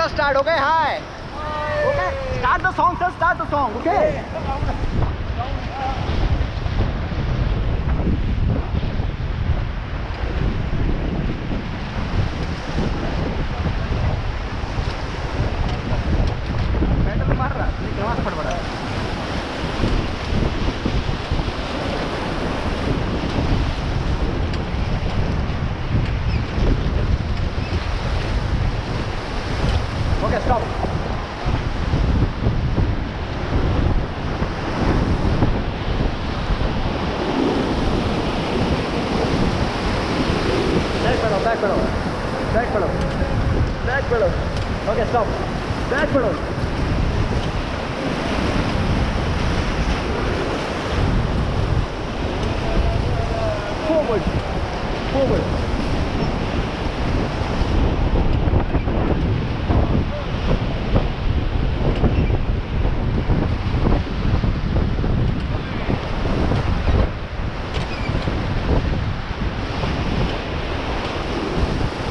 just start, okay? Hi. Okay? Start the song, sir. Start the song, okay? Pedal मार रहा, नमाज पढ़ रहा है. Okay, stop. Back pedal. Back pedal. Back pedal. Okay, stop. Back pedal. Forward. Forward.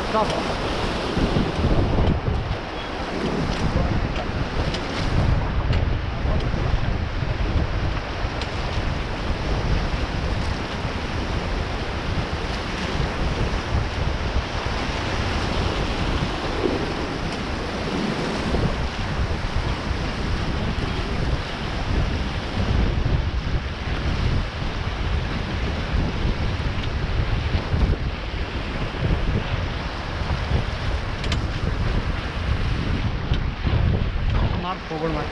Stop. Forward mark.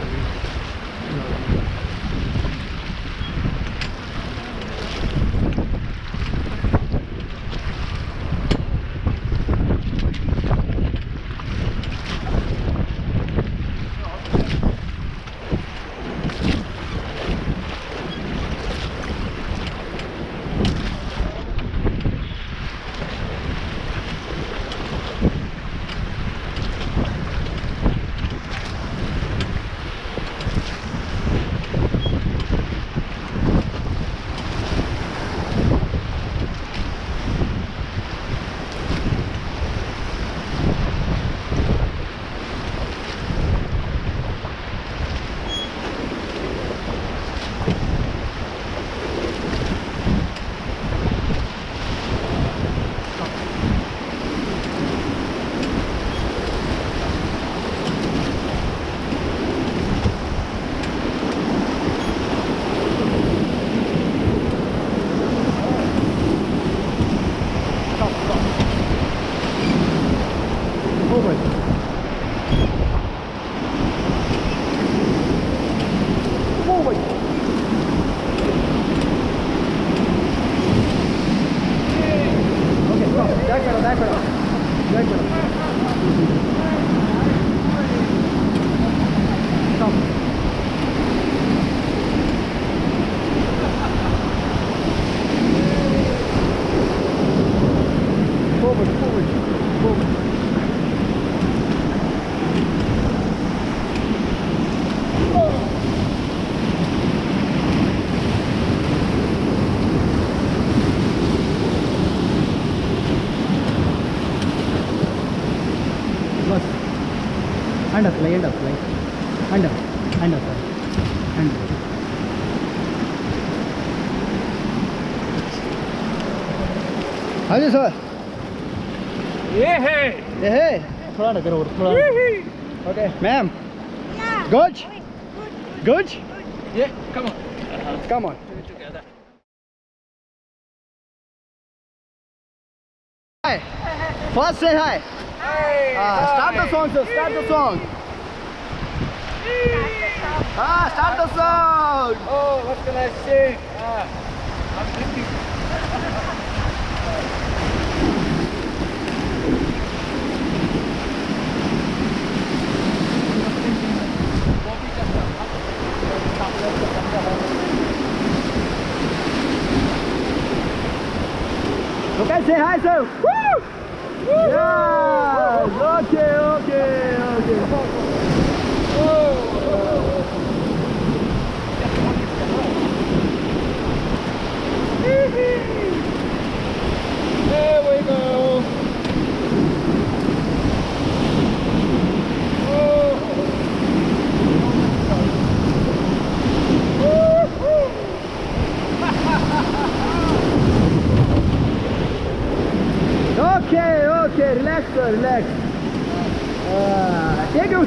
Hand up, hand up, hand up, hand up, hand up. हाँ जी sir. ये है. थोड़ा ना करो और थोड़ा. Okay, ma'am. Yeah. Good. Good. Yeah, come on. Come on. Together. Hi. First say hi. Hey. Start the song, sir. Start the song. Start the song. Oh, what can I say? I'm thinking. Okay, say hi, sir. Woo! Yes. Okay. There we go. Okay, relax, sir, relax. Take your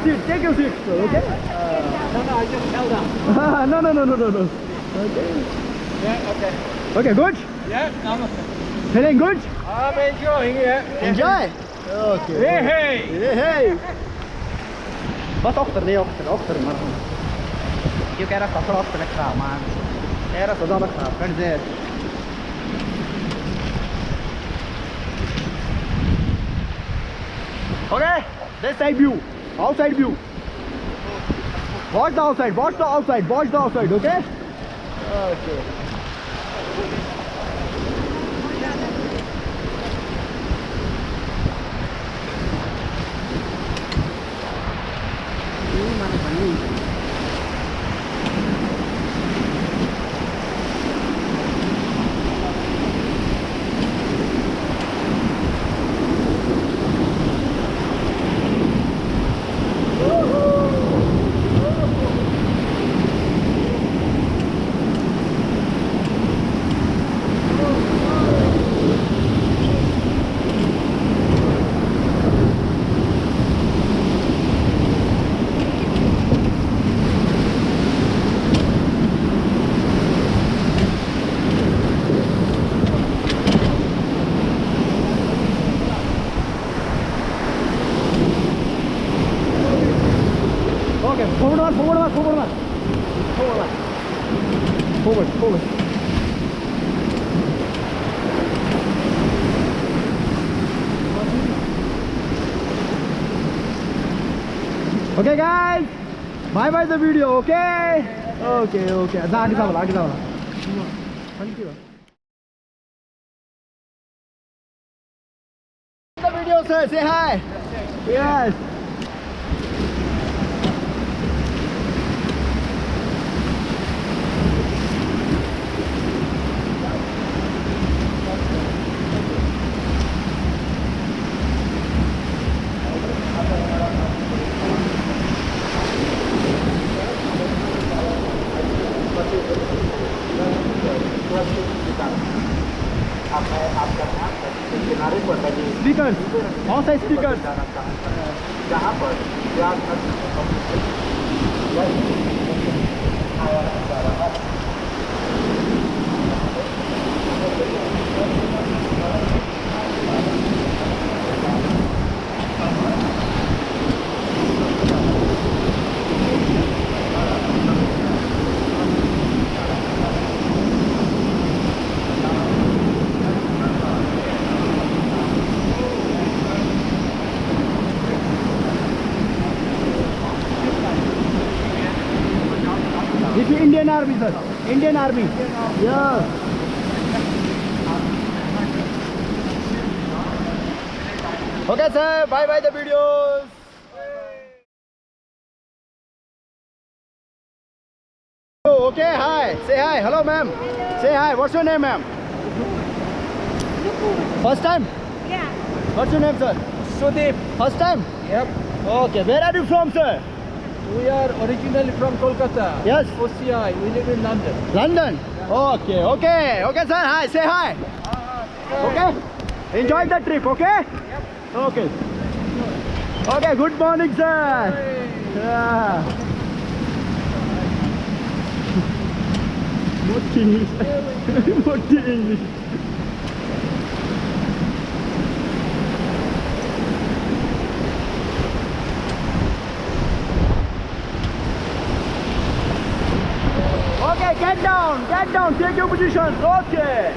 seat, sir, okay? No, I just held up. No. Okay. Yeah, okay. Okay, good? Yeah, I'm Feeling good? I'm enjoying it. Enjoy? Okay. Hey. Bas achter, maar. Je kan er toch achter gaan, man. Er is dan nog gaan, kan je Okay, this side view, outside view. Watch the outside, okay? Okay. Forward. Okay guys, bye the video, okay? Okay. आगे जाओ. Thank you. The video, sir, say hi. Yes. Speakers, outside speakers. This is Indian Army, sir. Indian Army. Yeah. Okay, sir. Bye the videos. Okay, hi. Say hi. Hello, ma'am. Say hi. What's your name, ma'am? First time? Yeah. What's your name, sir? Sudeep. First time? Yep. Okay. Where are you from, sir? We are originally from Kolkata. Yes. OCI. We live in London. London? Okay. Okay, sir. Hi. Say hi. Okay? Enjoy the trip, okay? Yep. Okay. Okay, good morning, sir. Yeah. What English? What English? Okay, get down, take your positions, okay.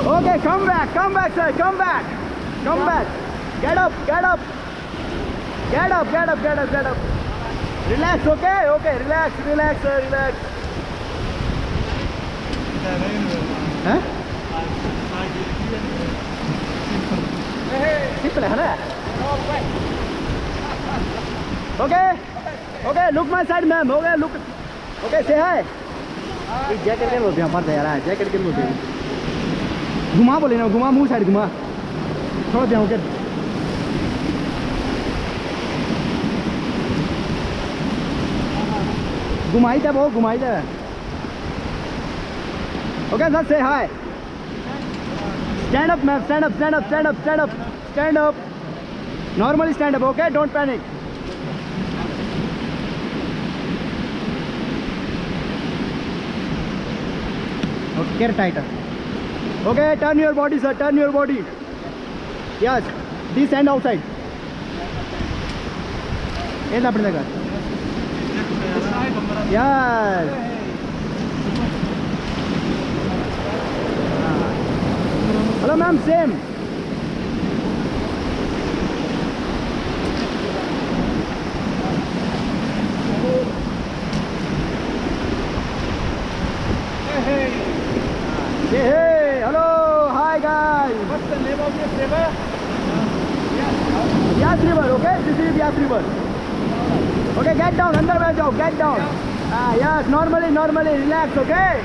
Okay, come back, sir, come back. Get up. Relax, okay? Okay, relax, sir, relax. Huh? Simple, है ना? Okay? Okay, look my side, ma'am. Okay, look. Okay, say hi. ये jacket के लोग यहाँ पर जा रहा है, जैकेट के लोग घुमा बोले ना, घुमा मुंह साइड घुमा थोड़ा ध्यान के घुमाई था वो घुमाई था. Okay, sir, say hi. Stand up, ma'am. Stand up, stand up, stand up, stand up, stand up. Normally stand up, okay? Don't panic. Okay, get tighter. Okay, turn your body, sir. Turn your body. Yes. This hand outside. Yes, apne lagha. Yes. Hello, ma'am. Same. Say hey, hello, hi guys. What's the name of this river? Yas River, okay? This is Yas River. Okay, get down, under mein jao, get down. Yes, normally, relax, okay?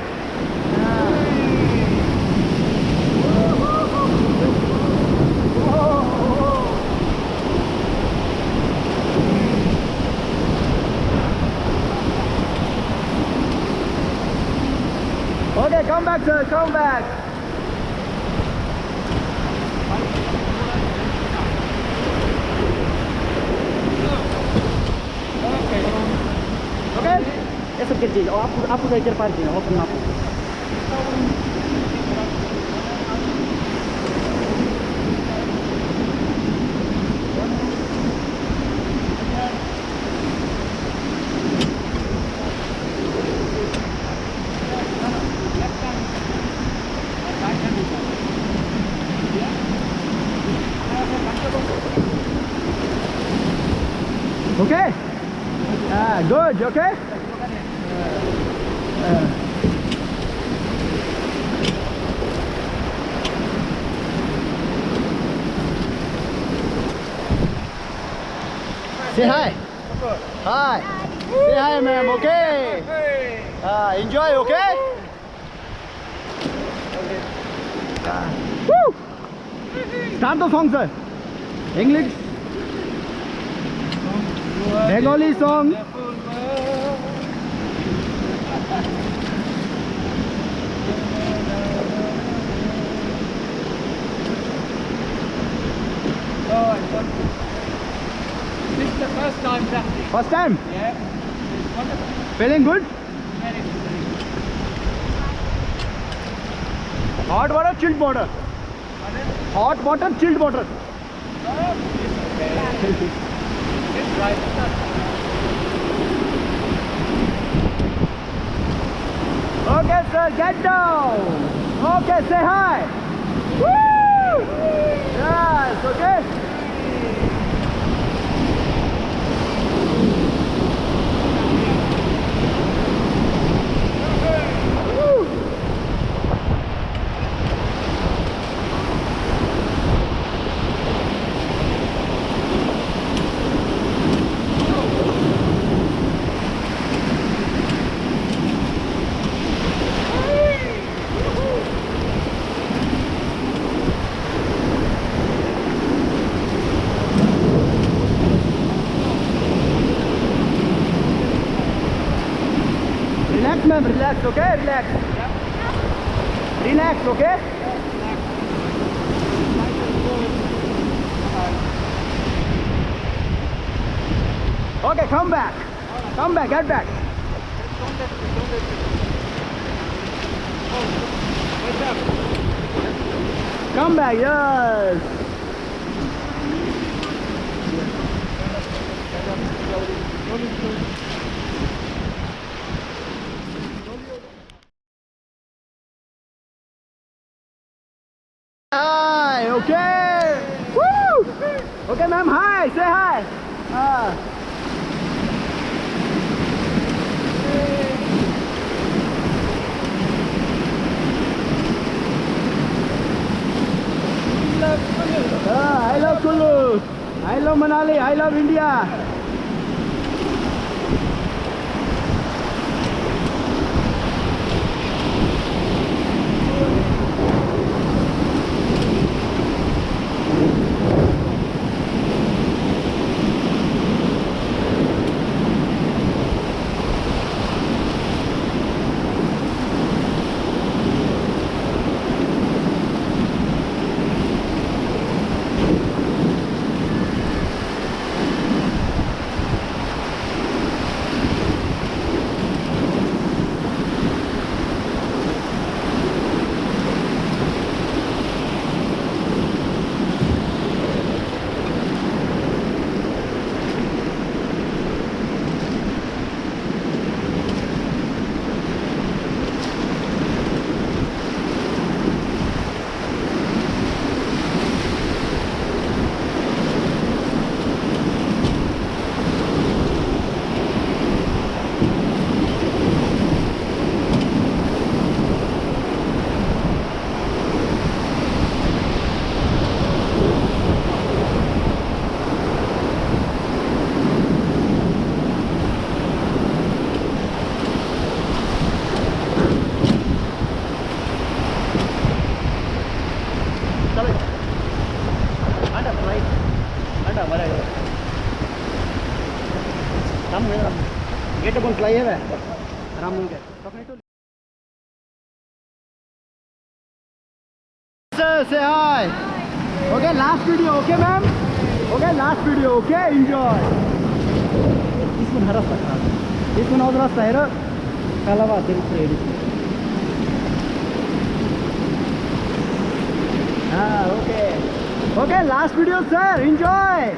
Okay, come back, sir, come back. Okay? ये सब चीज़ और आपको इधर पार किया open आप. Okay? Good, okay? Say hi. Hi. Say hi, ma'am, okay? Enjoy, okay? Woo! Start the song, sir. English. Bengali song. This is the first time rafting. First time? Yeah. It's wonderful. Feeling good? Very good. Hot water, chilled water. Hot water, chilled water. It's right. Okay, sir, get down. Okay, say hi. Woo! Yes, okay. Woo! Relax, ma'am, relax, okay? Relax. Relax, okay? Okay, come back. Come back, get back. Come back, yes. Hi, okay. Woo! Okay, ma'am, hi, say hi. I love Kullu. I love Manali. I love India. Ramu ya. Get up on fly ya. Ramu get. Sir, say hi. Okay, last video, okay, ma'am? Okay, last video, okay? Enjoy. This one haras takha. This one odra sahira. Kalava dil ready. Ah, okay. Okay, last video, sir. Enjoy.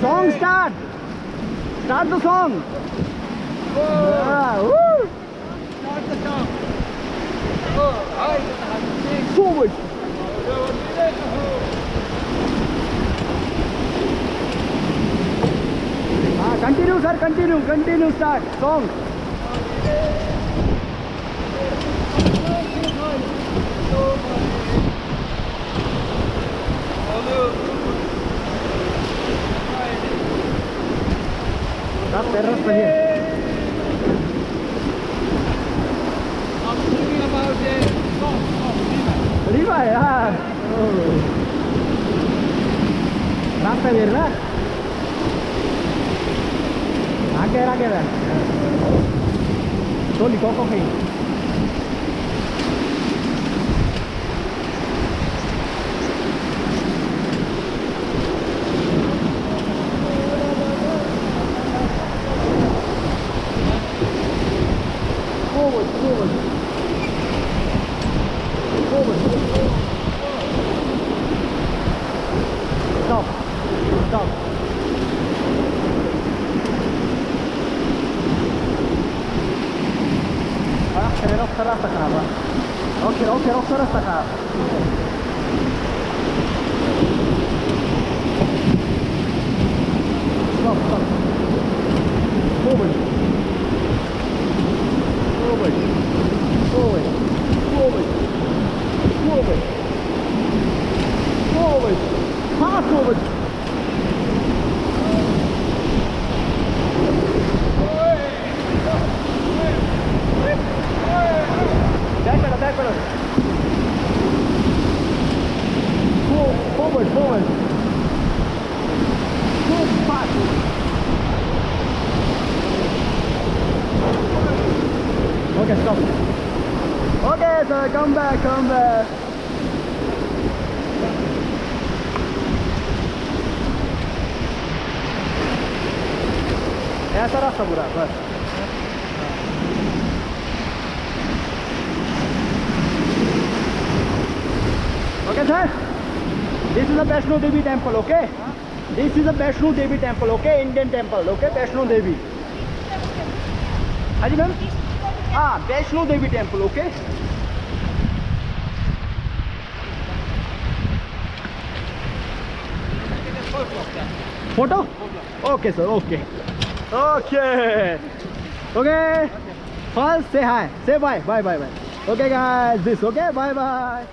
Song start. Start the song. Ah, woo. Start the song. Oh, hi. Forward. Continue, sir. Continue. Start song. That's terrace right here. I'm thinking about the song. Riva, yeah. Oh. Rasta here, na? Rake. Slowly, go. Forward. Stop. Rossa rasta cava. Okay, rossa rasta cava. Stop. Forward. Fast forward. Back pedal. Forward. Move fast. Okay, stop. Okay, sir, come back. ऐसा रास्ता पूरा बस. Okay, sir. This is the Vaishno Devi temple, okay? This is the Vaishno Devi temple, okay? Indian temple, okay? Vaishno Devi. हाँ जी ma'am. हाँ, Vaishno Devi temple, okay? Photo? Okay, sir. Okay. First, say hi. Say bye. Okay, guys. This. Okay. Bye.